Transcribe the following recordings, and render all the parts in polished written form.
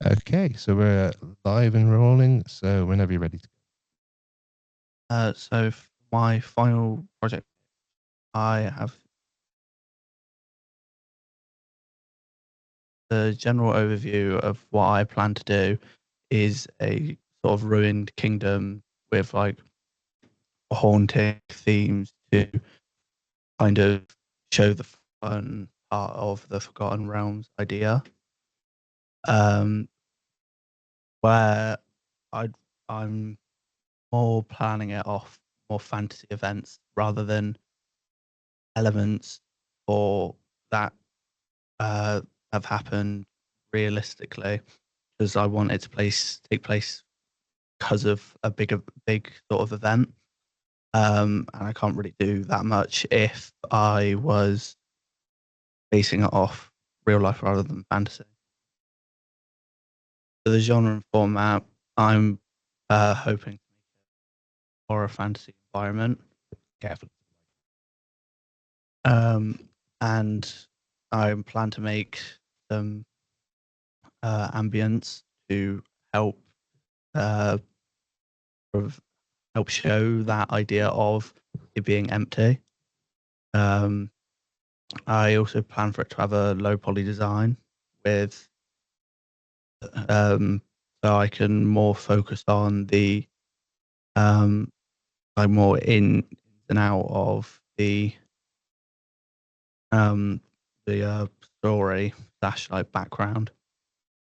Okay, so we're live and rolling. So whenever you're ready to So for my final project, I have the general overview of what I plan to do is a sort of ruined kingdom with like haunting themes to kind of show the fun part of the Forgotten Realms idea. Um, where I I'm more planning it off more fantasy events rather than elements for that uh, have happened realistically, because I want it to take place because of a big sort of event. And I can't really do that much if I was basing it off real life rather than fantasy. For the genre and format, I'm hoping to make a horror fantasy environment. carefully. Um, and I plan to make some ambience to help uh, prov- help show that idea of it being empty. Um, I also plan for it to have a low poly design with um, so I can more focus on the um, like more in and out of um, the story slash like background.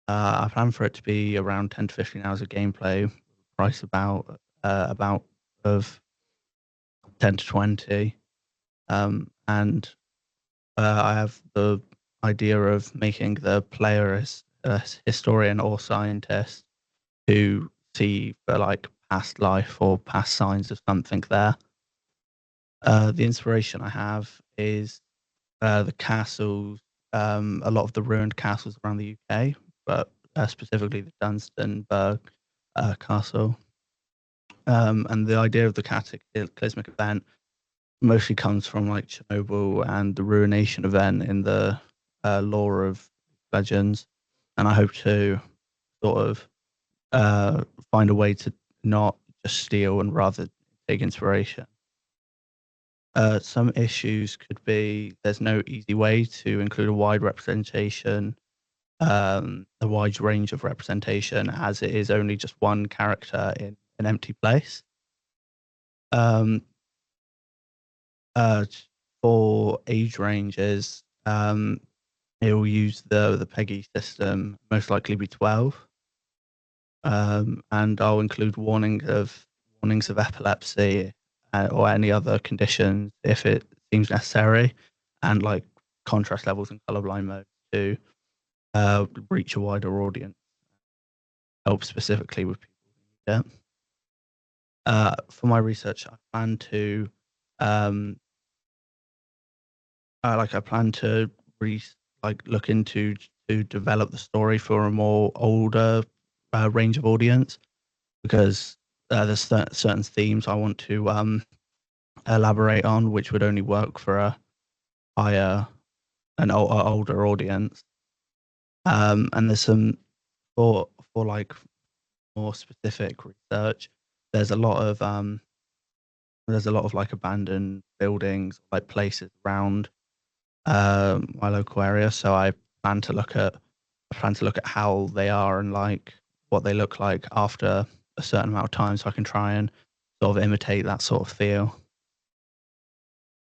I plan for it to be around 10 to 15 hours of gameplay, price about of 10 to 20. And I have the idea of making the player as a historian or scientist to see for like past life or past signs of something there. The inspiration I have is the castles, a lot of the ruined castles around the UK, but specifically the Dunstanburg castle. And the idea of the cataclysmic event mostly comes from like Chernobyl and the ruination event in the lore of legends. And I hope to sort of uh, find a way to not just steal and rather take inspiration. Some issues could be there's no easy way to include a wide representation, a wide range of representation, as it is only just one character in an empty place. Um, uh, for age ranges, it will use the PEGI system, most likely be 12. And I'll include warnings of epilepsy or any other conditions if it seems necessary, and like contrast levels and colorblind mode to reach a wider audience. Help specifically with people who need it. For my research, I plan to um, I plan to re- look into to develop the story for a more older range of audience, because there's certain themes I want to elaborate on, which would only work for a higher older audience. And there's some for like more specific research. There's a lot of like abandoned buildings, like places around my local area. So I plan to look at how they are and like what they look like after a certain amount of time, so I can try and sort of imitate that sort of feel.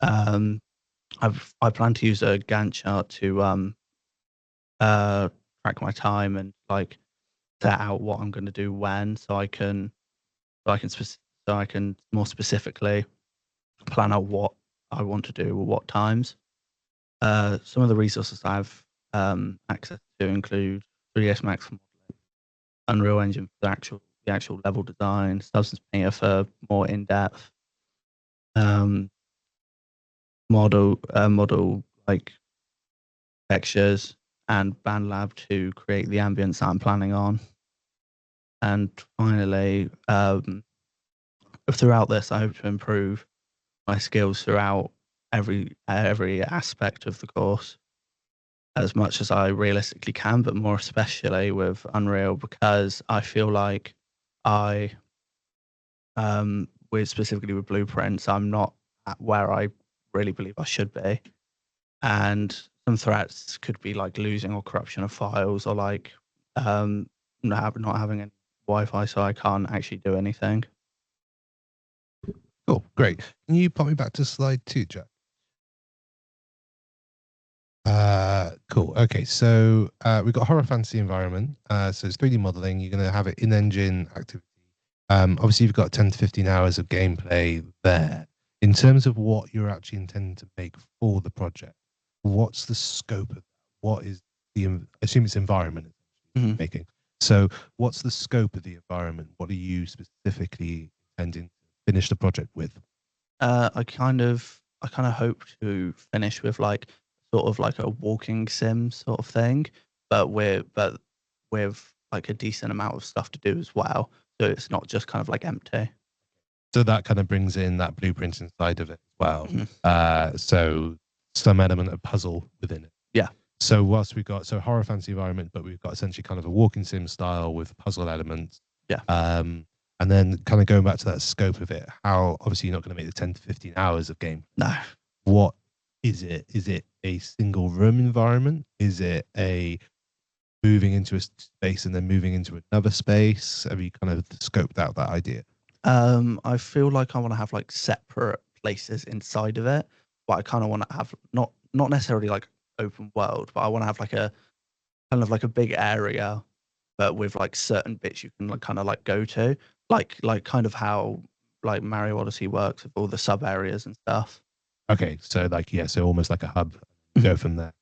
Um, I plan to use a Gantt chart to uh, track my time and like set out what I'm going to do when, so I can so I can more specifically plan out what I want to do or what times. Some of the resources I have access to include 3ds Max for modeling, Unreal Engine for the actual level design, Substance Painter for more in depth, um, model like textures, and BandLab to create the ambience that I'm planning on. And finally, throughout this, I hope to improve my skills throughout every aspect of the course. as much as I realistically can, but more especially with Unreal, because I feel like I, with specifically with Blueprints, I'm not at where I really believe I should be. And some threats could be like losing or corruption of files, or like not having any Wi-Fi, so I can't actually do anything. Cool, great. Can you pop me back to slide 2, Jack? Cool. Okay, so we've got horror fantasy environment. So it's 3D modeling. You're going to have it in engine activity. Obviously, you've got 10 to 15 hours of gameplay there. In terms of what you're actually intending to make for the project, what's the scope of that? What is the, I assume it's environment making. So what's the scope of the environment? What are you specifically intending to finish the project with? I kind of hope to finish with like sort of like a walking sim sort of thing, but with like a decent amount of stuff to do as well. So it's not just kind of like empty. So that kind of brings in that blueprint inside of it as well. Mhm. So some element of puzzle within it. Yeah. So whilst we've got horror fantasy environment, but we've got essentially kind of a walking sim style with puzzle elements. Yeah. And then kind of going back to that scope of it, how obviously you're not going to make the 10 to 15 hours of game. No. What is it? Is it a single room environment? Is it a moving into a space and then moving into another space? Have you kind of scoped out that idea? I feel like I want to have like separate places inside of it, but I kind of want to have not necessarily like open world, but I want to have like a kind of like a big area, but with like certain bits you can like kind of like go to, like kind of how like Mario Odyssey works with all the sub areas and stuff. Okay, so like so almost like a hub. Go from there.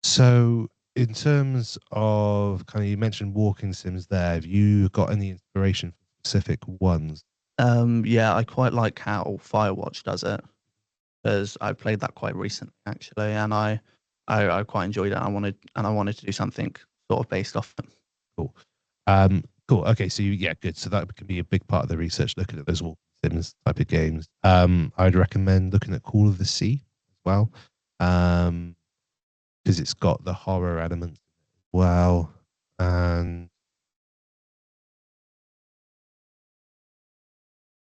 So in terms of kind of, you mentioned walking sims there. Have you got any inspiration for specific ones? Yeah, I quite like how Firewatch does it, because I played that quite recently actually, and I quite enjoyed it. I wanted to do something sort of based off it. Cool. Cool. Okay, so yeah, good. So that can be a big part of the research, looking at those walking sims type of games. I'd recommend looking at Call of the Sea as well, because it's got the horror elements as well, and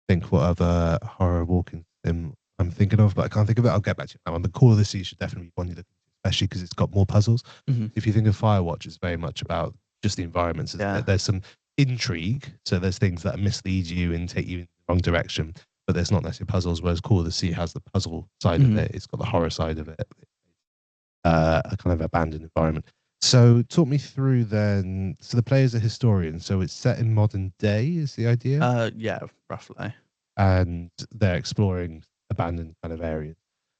think what other horror walking sim I'm thinking of, but I can't think of it. I'll get back to you on that one. But Call of the Sea should definitely be one you look at, especially because it's got more puzzles. If you think of Firewatch, it's very much about just the environments. Yeah. There's some intrigue, so there's things that mislead you and take you in the wrong direction, but there's not necessarily puzzles. Whereas Call of the Sea has the puzzle side of it. It's got the horror side of it. A kind of abandoned environment. So talk me through then. So the player's a historian, so it's set in modern day, is the idea? Yeah, roughly. And they're exploring abandoned kind of areas.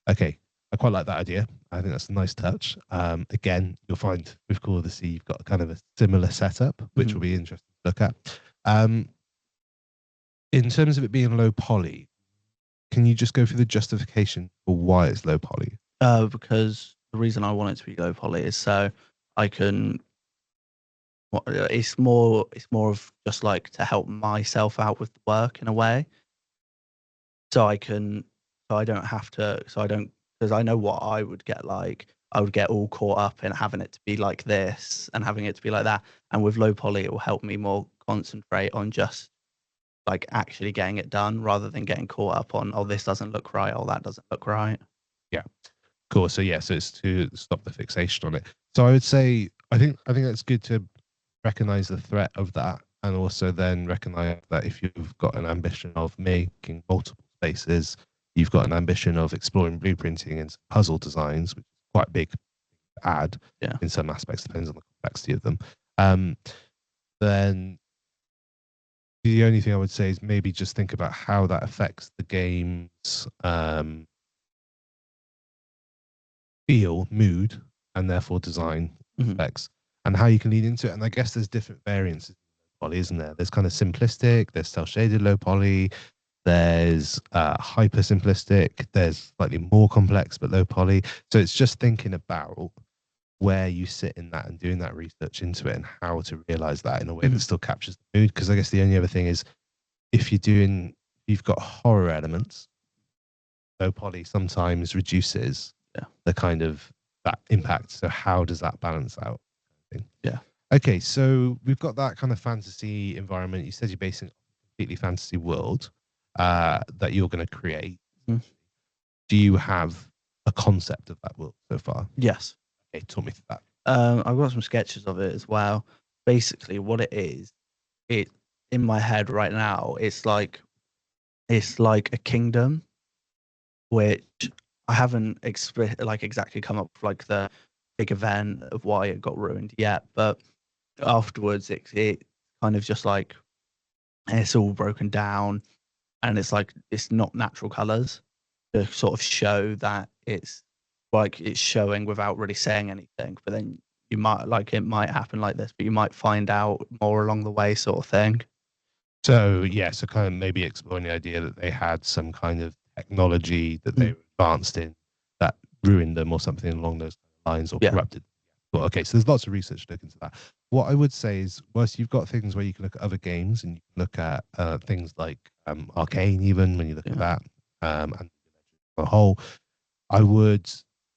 Okay, I quite like that idea. I think that's a nice touch. Again, you'll find with Call of the Sea, you've got kind of a similar setup, which will be interesting to look at. In terms of it being low poly, can you just go through the justification for why it's low poly? Because the reason I want it to be low poly is so I can. It's more of just like to help myself out with the work in a way. So I can, so I don't have to, so I don't, because I know what I would get like. I would get all caught up in having it to be like this and having it to be like that. And with low poly, it will help me more concentrate on just like actually getting it done rather than getting caught up on, oh, this doesn't look right, oh, that doesn't look right. Yeah, cool. So yeah, so it's to stop the fixation on it. So I would say, I think that's good to recognize the threat of that, and also then recognize that if you've got an ambition of making multiple spaces, you've got an ambition of exploring blueprinting and puzzle designs, which is quite big add in some aspects, depends on the complexity of them. Then the only thing I would say is maybe just think about how that affects the game's feel, mood, and therefore design aspects, and how you can lean into it. And I guess there's different variants of low poly, isn't there? There's kind of simplistic, there's cel shaded low poly, there's hyper simplistic, there's slightly more complex but low poly. So it's just thinking about where you sit in that and doing that research into it and how to realize that in a way that still captures the mood. Because I guess the only other thing is, if you've got horror elements, low poly sometimes reduces the kind of that impact. So how does that balance out? Yeah. Okay, so we've got that kind of fantasy environment. You said you're basing a completely fantasy world that you're going to create. Mm. Do you have a concept of that world so far? Yes. Okay, talk me through that. I've got some sketches of it as well. Basically, what it is, it in my head right now, it's like a kingdom, which I haven't exactly come up with like the big event of why it got ruined yet, but afterwards it kind of just like it's all broken down, and it's like it's not natural colors to sort of show that it's like it's showing without really saying anything. But then you might like it might happen like this, but you might find out more along the way, sort of thing. So yeah, so kind of maybe exploring the idea that they had some kind of technology that they were advanced in that ruined them or something along those lines or corrupted. Well, okay, so there's lots of research to look into that. What I would say is, whilst you've got things where you can look at other games and you can look at things like Arcane, even when you look at that, and a whole, I would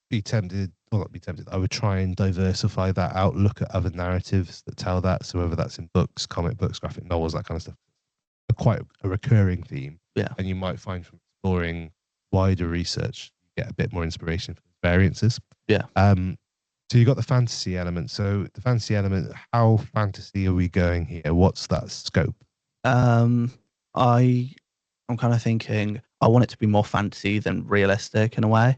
be tempted, or not be tempted, I would try and diversify that out, look at other narratives that tell that. So whether that's in books, comic books, graphic novels, that kind of stuff, quite a recurring theme. Yeah. And you might find from exploring wider research, you get a bit more inspiration for variances. Yeah. So you got the fantasy element. So the fantasy element, how fantasy are we going here? What's that scope? I'm kind of thinking I want it to be more fantasy than realistic in a way.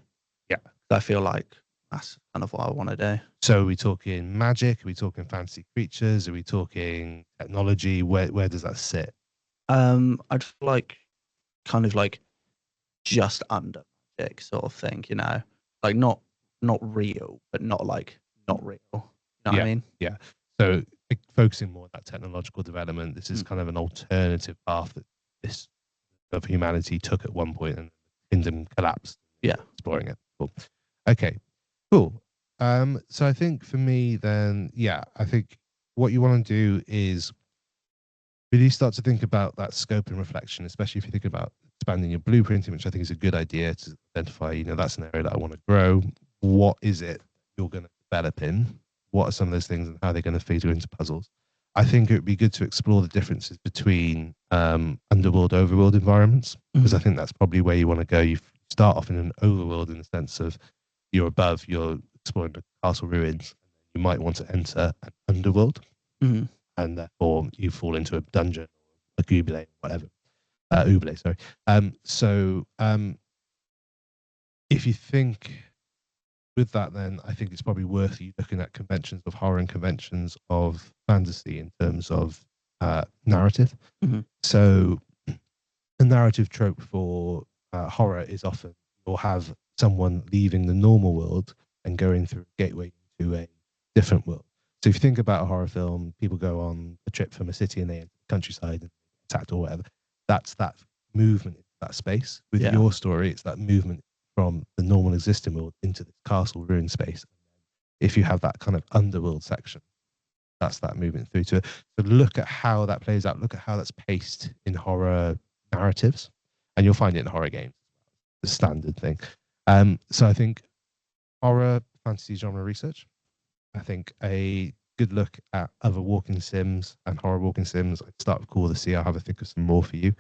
Yeah. I feel like that's kind of what I want to do. So are we talking magic? Are we talking fantasy creatures? Are we talking technology? Where does that sit? I'd feel like kind of like just under magic sort of thing, you know, like not real, but not real. You know what I mean? Yeah. So focusing more on that technological development, this is kind of an alternative path that this of humanity took at one point, and the kingdom collapsed. Yeah. Exploring it. Cool. Okay. Cool. So I think for me then, I think what you want to do is really start to think about that scope and reflection, especially if you think about expanding your blueprinting, which I think is a good idea to identify, that's an area that I want to grow. What is it you're going to develop in? What are some of those things and how they're going to feed you into puzzles? I think it would be good to explore the differences between underworld, overworld environments, because I think that's probably where you want to go. You start off in an overworld in the sense of you're above, you're exploring the castle ruins. You might want to enter an underworld, and therefore you fall into a dungeon, a Gooblet, whatever. Oubliette, sorry. If you think with that, then I think it's probably worth you looking at conventions of horror and conventions of fantasy in terms of narrative. So a narrative trope for horror is often you'll have someone leaving the normal world and going through a gateway into a different world. So if you think about a horror film, people go on a trip from a city and they enter the countryside and attacked or whatever. That's that movement into that space. With your story, it's that movement from the normal existing world into this castle ruin space. If you have that kind of underworld section, that's that movement through to it. So look at how that plays out. Look at how that's paced in horror narratives, and you'll find it in horror games. The standard thing. So I think horror fantasy genre research. I think a good look at other walking sims and horror walking sims. I'd start with Call of the Sea. I'll have a think of some more for you.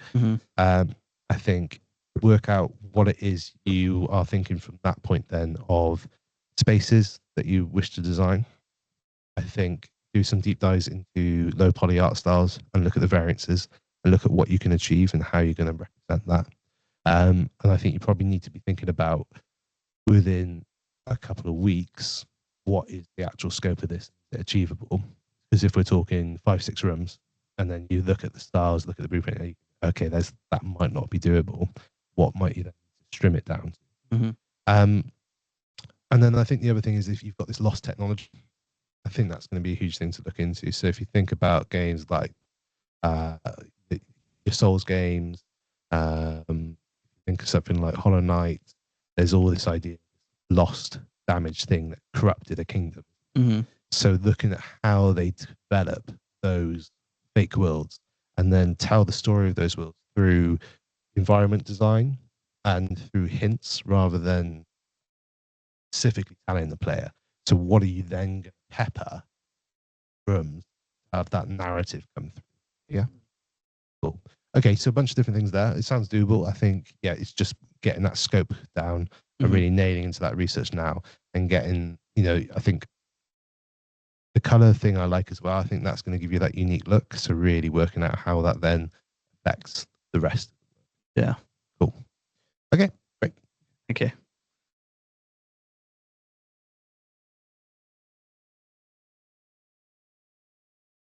I think work out what it is you are thinking from that point then of spaces that you wish to design. I think do some deep dives into low poly art styles and look at the variances and look at what you can achieve and how you're going to represent that. And I think you probably need to be thinking about within a couple of weeks, what is the actual scope of this? Is it achievable? Because if we're talking 5-6 rooms and then you look at the styles, look at the blueprint, okay, that might not be doable. What might you then trim it down to? And then I think the other thing is if you've got this lost technology, I think that's going to be a huge thing to look into. So if you think about games like your Souls games, think of something like Hollow Knight, there's all this idea, lost, damaged thing that corrupted a kingdom. So looking at how they develop those fake worlds and then tell the story of those worlds through environment design and through hints rather than specifically telling the player. So what are you then going to pepper rooms to have that narrative come through? Yeah. Cool. Okay, so a bunch of different things there. It sounds doable. I think, yeah, it's just getting that scope down and really nailing into that research now and getting, I think the color thing I like as well. I think that's going to give you that unique look. So really working out how that then affects the rest. Yeah. Cool. Okay, great. Okay.